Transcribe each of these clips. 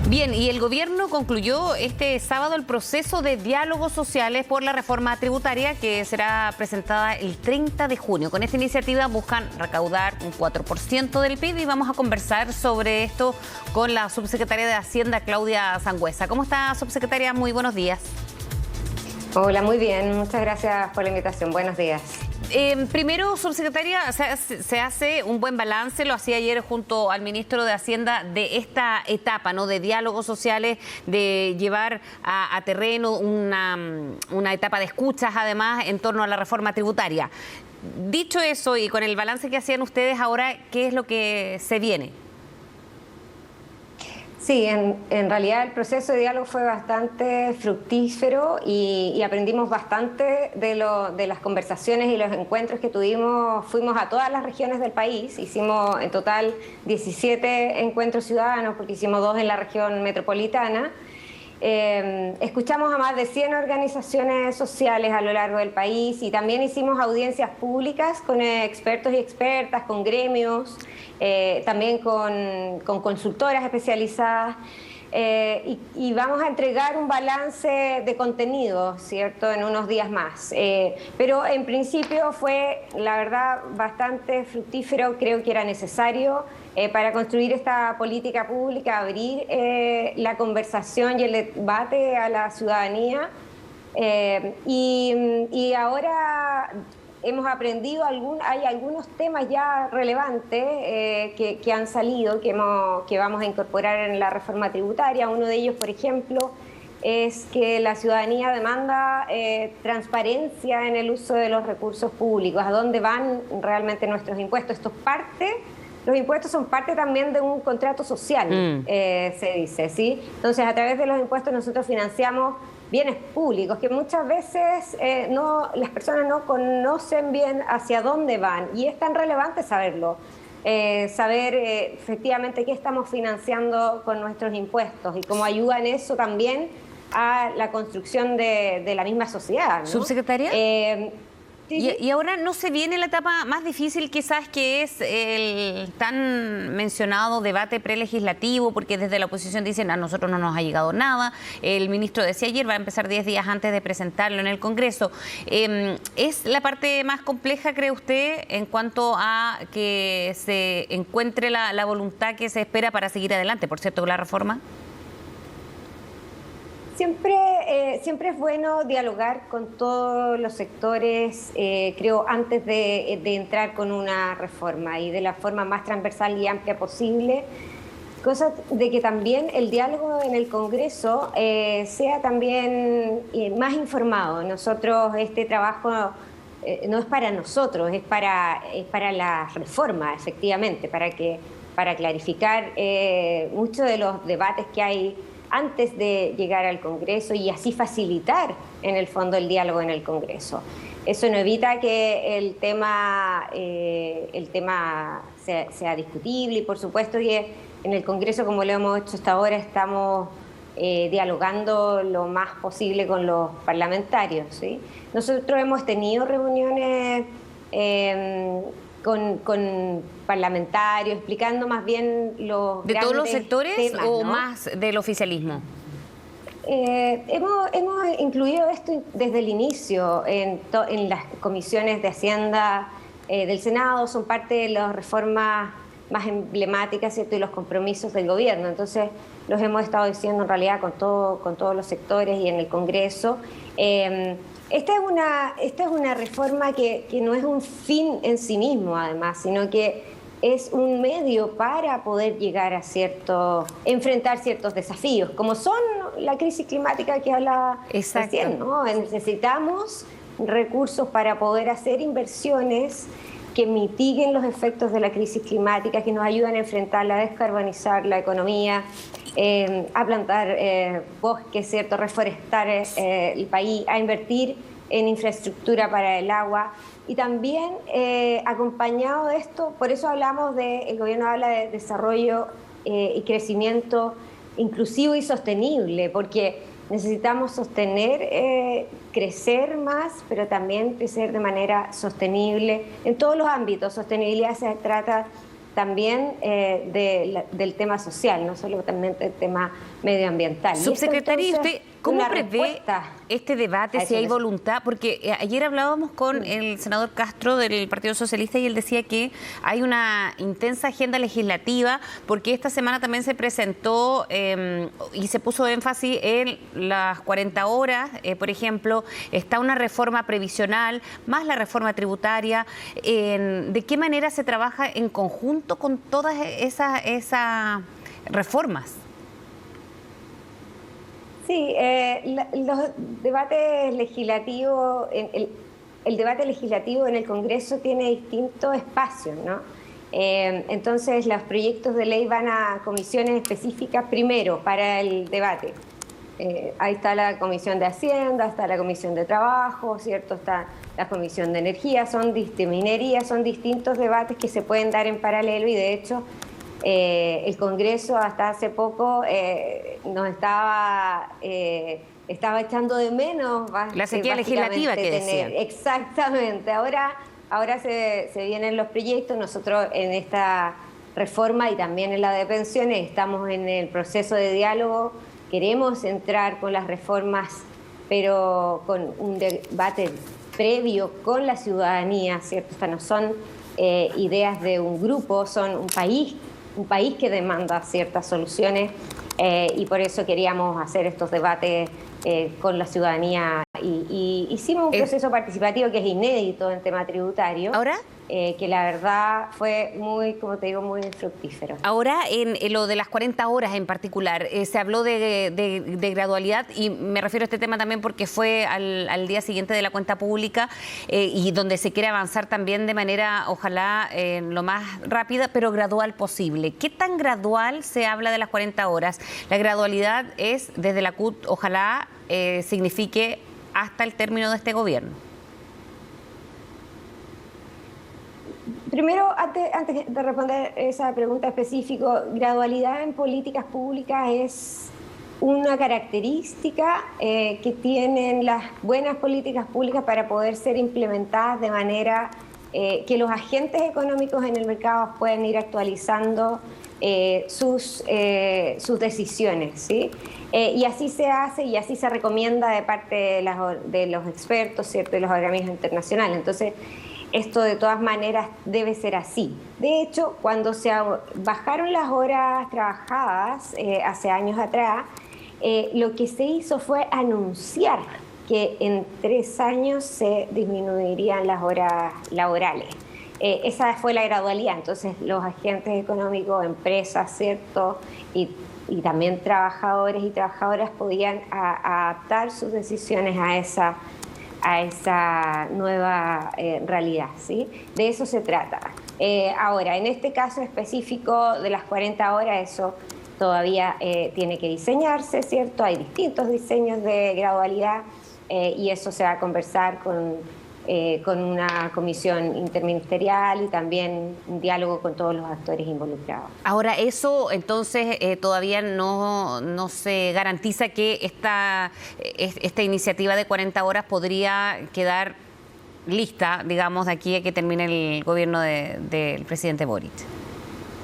Bien, y el gobierno concluyó este sábado el proceso de diálogos sociales por la reforma tributaria que será presentada el 30 de junio. Con esta iniciativa buscan recaudar un 4% del PIB y vamos a conversar sobre esto con la subsecretaria de Hacienda, Claudia Sangüesa. ¿Cómo está, subsecretaria? Muy buenos días. Hola, muy bien. Muchas gracias por la invitación. Buenos días. Primero, subsecretaria, se hace un buen balance, lo hacía ayer junto al ministro de Hacienda, de esta etapa, ¿no?, de diálogos sociales, de llevar a terreno una etapa de escuchas, además, en torno a la reforma tributaria. Dicho eso, y con el balance que hacían ustedes ahora, ¿qué es lo que se viene? Sí, en realidad el proceso de diálogo fue bastante fructífero y aprendimos bastante de las conversaciones y los encuentros que tuvimos. Fuimos a todas las regiones del país, hicimos en total 17 encuentros ciudadanos porque hicimos 2 en la región metropolitana. Escuchamos a más de 100 organizaciones sociales a lo largo del país y también hicimos audiencias públicas con expertos y expertas, con gremios, también con consultoras especializadas. Y vamos a entregar un balance de contenido, ¿cierto?, en unos días más. Pero en principio fue, la verdad, bastante fructífero. Creo que era necesario para construir esta política pública, abrir la conversación y el debate a la ciudadanía. Y ahora hemos aprendido, hay algunos temas ya relevantes que han salido, que vamos a incorporar en la reforma tributaria. Uno de ellos, por ejemplo, es que la ciudadanía demanda transparencia en el uso de los recursos públicos, a dónde van realmente nuestros impuestos. Los impuestos son parte también de un contrato social, se dice, ¿sí? Entonces, a través de los impuestos nosotros financiamos bienes públicos que muchas veces las personas no conocen bien hacia dónde van, y es tan relevante saberlo, saber efectivamente qué estamos financiando con nuestros impuestos y cómo ayuda en eso también a la construcción de la misma sociedad, ¿no? ¿Subsecretaria? Sí. Y ahora no se viene la etapa más difícil, quizás, que es el tan mencionado debate prelegislativo, porque desde la oposición dicen a nosotros no nos ha llegado nada. El ministro decía ayer, va a empezar 10 días antes de presentarlo en el Congreso. ¿Es la parte más compleja, cree usted, en cuanto a que se encuentre la voluntad que se espera para seguir adelante, por cierto, con la reforma? Siempre es bueno dialogar con todos los sectores, creo, antes de entrar con una reforma, y de la forma más transversal y amplia posible, cosa de que también el diálogo en el Congreso sea también más informado. Nosotros, este trabajo no es para nosotros, es para la reforma, efectivamente, para clarificar muchos de los debates que hay antes de llegar al Congreso, y así facilitar en el fondo el diálogo en el Congreso. Eso no evita que el tema sea discutible, y por supuesto que en el Congreso, como lo hemos hecho hasta ahora, estamos dialogando lo más posible con los parlamentarios, ¿sí? Nosotros hemos tenido reuniones con parlamentarios, explicando más bien los ¿de todos los sectores temas, o ¿no?, más del oficialismo? Hemos incluido esto desde el inicio en las comisiones de Hacienda del Senado. Son parte de las reformas más emblemáticas, ¿cierto?, y los compromisos del gobierno. Entonces los hemos estado diciendo en realidad con todos los sectores y en el Congreso. Esta es una reforma que no es un fin en sí mismo, además, sino que es un medio para poder llegar a enfrentar ciertos desafíos, como son la crisis climática que habla recién, ¿no? Necesitamos recursos para poder hacer inversiones que mitiguen los efectos de la crisis climática, que nos ayuden a enfrentarla, a descarbonizar la economía, a plantar bosques, ¿cierto?, reforestar el país, a invertir en infraestructura para el agua. Y también acompañado de esto, por eso el gobierno habla de desarrollo y crecimiento inclusivo y sostenible, porque necesitamos crecer más, pero también crecer de manera sostenible en todos los ámbitos. Sostenibilidad se trata también del tema social, no solo también del tema medioambiental. Subsecretaria, ¿usted cómo prevé este debate, si hay voluntad? Porque ayer hablábamos con el senador Castro del Partido Socialista y él decía que hay una intensa agenda legislativa, porque esta semana también se presentó y se puso énfasis en las 40 horas, por ejemplo, está una reforma previsional, más la reforma tributaria. ¿De qué manera se trabaja en conjunto con todas esas reformas? Sí, los debates legislativos, el debate legislativo en el Congreso tiene distintos espacios, ¿no? Entonces, los proyectos de ley van a comisiones específicas primero para el debate. Ahí está la Comisión de Hacienda, está la Comisión de Trabajo, ¿cierto? Está la Comisión de Energía, de Minería, son distintos debates que se pueden dar en paralelo y de hecho el Congreso hasta hace poco nos estaba echando de menos la sequía legislativa que decían. Exactamente. Ahora se vienen los proyectos. Nosotros en esta reforma y también en la de pensiones estamos en el proceso de diálogo. Queremos entrar con las reformas, pero con un debate previo con la ciudadanía, ¿cierto? Estas no son ideas de un grupo, son un país que demanda ciertas soluciones y por eso queríamos hacer estos debates con la ciudadanía y hicimos un proceso participativo que es inédito en tema tributario. ¿Ahora? Que la verdad fue muy, como te digo, muy fructífero. Ahora, en lo de las 40 horas en particular, se habló de gradualidad y me refiero a este tema también porque fue al día siguiente de la cuenta pública y donde se quiere avanzar también de manera, ojalá, lo más rápida, pero gradual posible. ¿Qué tan gradual se habla de las 40 horas? La gradualidad es, desde la CUT, ojalá signifique hasta el término de este gobierno. Primero, antes de responder esa pregunta específica, gradualidad en políticas públicas es una característica que tienen las buenas políticas públicas para poder ser implementadas de manera que los agentes económicos en el mercado puedan ir actualizando sus decisiones, ¿sí? Y así se hace y así se recomienda de parte de los expertos, ¿cierto? De los organismos internacionales. Entonces, esto de todas maneras debe ser así. De hecho, cuando se bajaron las horas trabajadas hace años atrás, lo que se hizo fue anunciar que en 3 años se disminuirían las horas laborales. Esa fue la gradualidad. Entonces, los agentes económicos, empresas, ¿cierto? Y también trabajadores y trabajadoras podían adaptar sus decisiones a esa nueva realidad, ¿sí? De eso se trata. Ahora, en este caso específico de las 40 horas, eso todavía tiene que diseñarse, ¿cierto? Hay distintos diseños de gradualidad y eso se va a conversar con una comisión interministerial y también un diálogo con todos los actores involucrados. Ahora, eso entonces todavía no se garantiza que esta iniciativa de 40 horas podría quedar lista, digamos, de aquí a que termine el gobierno del presidente Boric.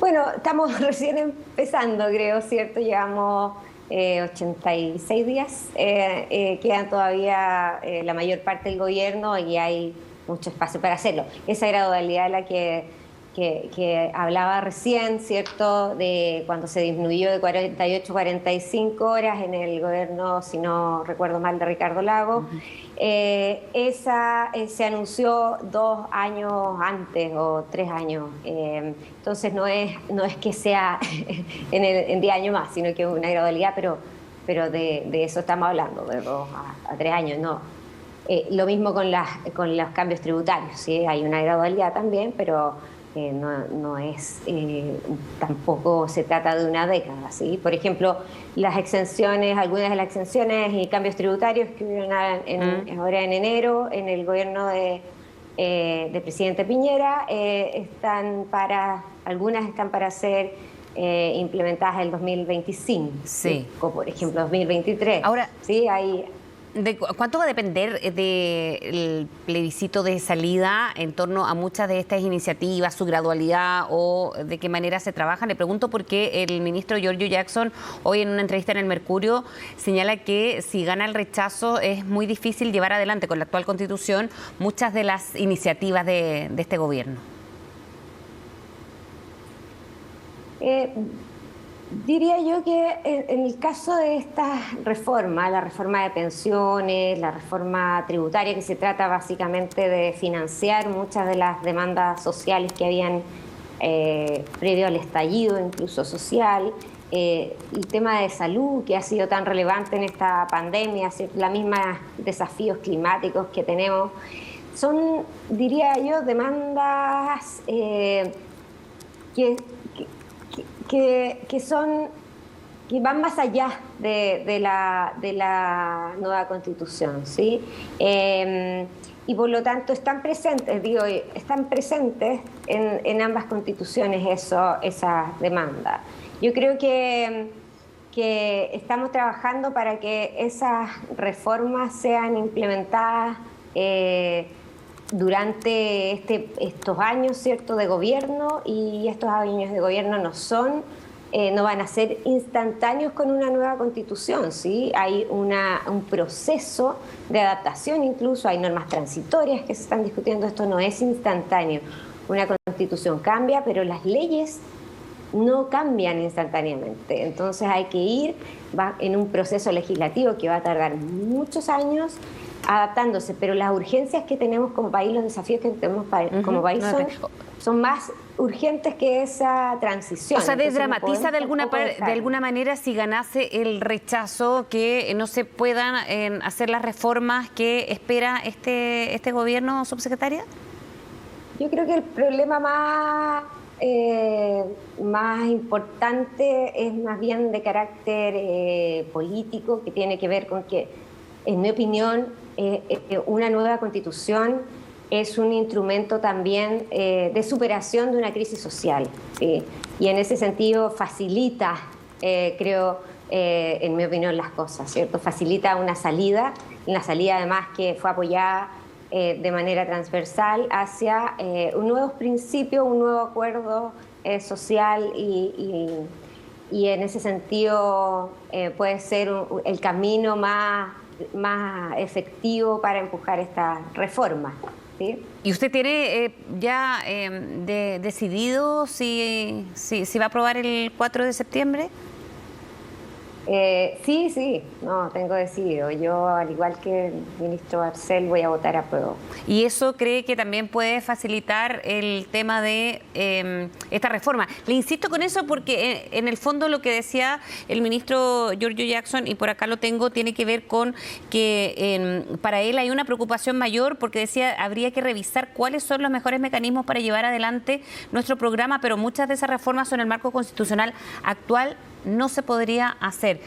Bueno, estamos recién empezando, creo, ¿cierto? Llevamos 86 días, quedan todavía la mayor parte del gobierno y hay mucho espacio para hacerlo. Esa gradualidad de la que hablaba recién, ¿cierto? De cuando se disminuyó de 48 a 45 horas en el gobierno, si no recuerdo mal, de Ricardo Lagos. Esa se anunció 2 años antes o 3 años. Entonces no es que sea en 10 años más, sino que es una gradualidad, pero de eso estamos hablando, de 2 a 3 años, no. Lo mismo con los cambios tributarios, ¿sí? Hay una gradualidad también, pero no es, tampoco se trata de una década, ¿sí? Por ejemplo, las exenciones, algunas de las exenciones y cambios tributarios que hubieron ahora en enero en el gobierno de presidente Piñera, algunas están para ser implementadas en el 2025, sí. Como por ejemplo 2023. Ahora, ¿sí? Hay ¿Cuánto va a depender del plebiscito de salida en torno a muchas de estas iniciativas, su gradualidad o de qué manera se trabajan? Le pregunto porque el ministro Giorgio Jackson hoy en una entrevista en el Mercurio señala que si gana el rechazo es muy difícil llevar adelante con la actual Constitución muchas de las iniciativas de este gobierno. Diría yo que en el caso de esta reforma, la reforma de pensiones, la reforma tributaria, que se trata básicamente de financiar muchas de las demandas sociales que habían previo al estallido, incluso social, el tema de salud, que ha sido tan relevante en esta pandemia, la misma desafíos climáticos que tenemos, son, diría yo, demandas que van más allá de la nueva Constitución, ¿sí? Y por lo tanto están presentes en ambas constituciones esa demanda. Yo creo que estamos trabajando para que esas reformas sean implementadas durante estos años, ¿cierto?, de gobierno, y estos años de gobierno no van a ser instantáneos con una nueva Constitución, ¿sí? Hay un proceso de adaptación, incluso hay normas transitorias que se están discutiendo, esto no es instantáneo. Una Constitución cambia, pero las leyes no cambian instantáneamente, entonces hay que va en un proceso legislativo que va a tardar muchos años adaptándose, pero las urgencias que tenemos como país, los desafíos que tenemos como país son más urgentes que esa transición. O sea, desdramatiza de alguna manera si ganase el rechazo que no se puedan hacer las reformas que espera este gobierno, subsecretaria. Yo creo que el problema más importante es más bien de carácter político, que tiene que ver con que, en mi opinión, una nueva Constitución es un instrumento también de superación de una crisis social, ¿sí? Y en ese sentido facilita, creo, en mi opinión, las cosas, ¿cierto? Facilita una salida además que fue apoyada de manera transversal hacia un nuevo principio, un nuevo acuerdo social y en ese sentido puede ser el camino más efectivo para empujar esta reforma, ¿sí? ¿Y usted tiene ya decidido si va a aprobar el 4 de septiembre? Sí, no, tengo decidido. Yo, al igual que el ministro Barcel, voy a votar a prueba. ¿Y eso cree que también puede facilitar el tema de esta reforma? Le insisto con eso porque en el fondo lo que decía el ministro Giorgio Jackson, y por acá lo tengo, tiene que ver con que para él hay una preocupación mayor porque decía habría que revisar cuáles son los mejores mecanismos para llevar adelante nuestro programa, pero muchas de esas reformas en el marco constitucional actual no se podría hacer.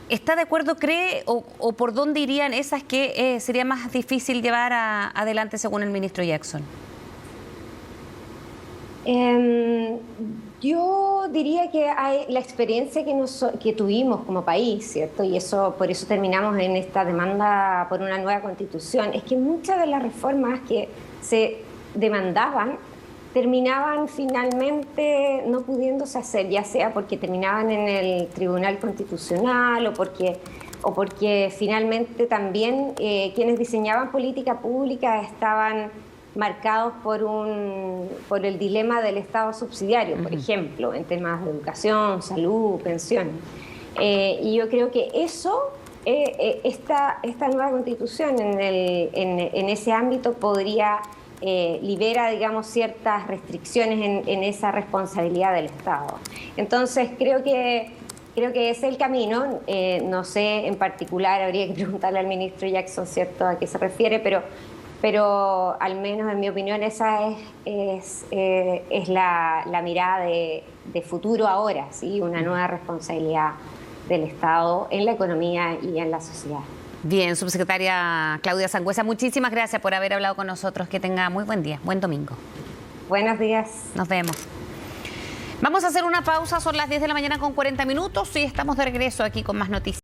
¿Está de acuerdo, cree, o por dónde irían esas que sería más difícil llevar adelante según el ministro Jackson? Yo diría que hay la experiencia que tuvimos como país, ¿cierto? Y por eso terminamos en esta demanda por una nueva Constitución. Es que muchas de las reformas que se demandaban terminaban finalmente no pudiéndose hacer, ya sea porque terminaban en el Tribunal Constitucional o porque finalmente también quienes diseñaban política pública estaban marcados por el dilema del Estado subsidiario, por ejemplo, en temas de educación, salud, pensiones. Y yo creo que esta nueva Constitución en ese ámbito podría libera, digamos, ciertas restricciones en esa responsabilidad del Estado. Entonces, creo que ese es el camino. No sé, en particular, habría que preguntarle al ministro Jackson, ¿cierto?, a qué se refiere, pero al menos en mi opinión esa es la mirada de futuro ahora, ¿sí? Una nueva responsabilidad del Estado en la economía y en la sociedad. Bien, subsecretaria Claudia Sangüesa, muchísimas gracias por haber hablado con nosotros. Que tenga muy buen día, buen domingo. Buenos días. Nos vemos. Vamos a hacer una pausa, son las 10 de la mañana con 40 minutos y estamos de regreso aquí con más noticias.